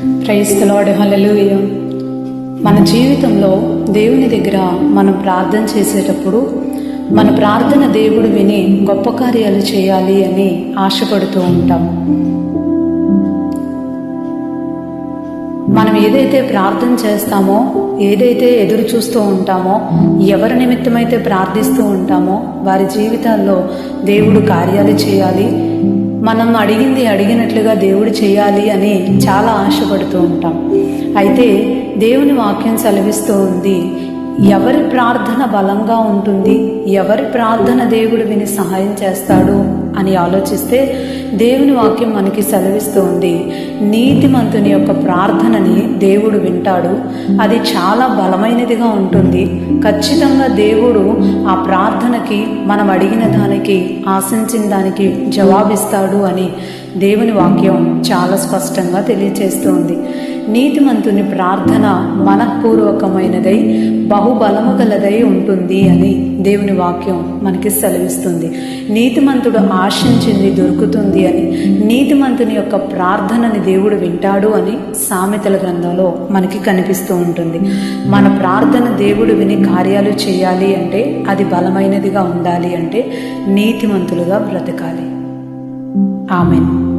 Praise the lord, హల్లెలూయా. మన జీవితంలో దేవుని దగ్గర మనం ప్రార్థన చేసేటప్పుడు మన ప్రార్థన దేవుడు విని గొప్ప కార్యాలు చేయాలి అని ఆశపడుతూ ఉంటాం. మనం ఏదైతే ప్రార్థన చేస్తామో, ఏదైతే ఎదురు చూస్తూ ఉంటామో, ఎవరి నిమిత్తమైతే ప్రార్థిస్తూ ఉంటామో వారి జీవితాల్లో దేవుడు కార్యాలు చేయాలి, మనం అడిగింది అడిగినట్లుగా దేవుడు చేయాలి అని చాలా ఆశపడుతూ ఉంటాం. అయితే దేవుని వాక్యం సెలవిస్తూ ఉంది, ఎవరి ప్రార్థన బలంగా ఉంటుంది, ఎవరి ప్రార్థన దేవుడు విని సహాయం చేస్తాడు అని ఆలోచిస్తే దేవుని వాక్యం మనకి సెలవిస్తూ ఉంది, నీతిమంతుని యొక్క ప్రార్థనని దేవుడు వింటాడు, అది చాలా బలమైనదిగా ఉంటుంది, ఖచ్చితంగా దేవుడు ఆ ప్రార్థనకి మనం అడిగిన దానికి, ఆశించిన దానికి జవాబిస్తాడు అని దేవుని వాక్యం చాలా స్పష్టంగా తెలియచేస్తుంది. నీతిమంతుని ప్రార్థన మనఃపూర్వకమైనదై బహుబలము గలదై ఉంటుంది అని దేవుని వాక్యం మనకి సెలవిస్తుంది. నీతిమంతుడు ఆశించింది దొరుకుతుంది అని, నీతిమంతుని యొక్క ప్రార్థనని దేవుడు వింటాడు అని సామెతల గ్రంథంలో మనకి కనిపిస్తూ ఉంటుంది. మన ప్రార్థన దేవుడు విని కార్యాలు చేయాలి అంటే, అది బలమైనదిగా ఉండాలి అంటే నీతిమంతులుగా బ్రతకాలి. ఆమెన్.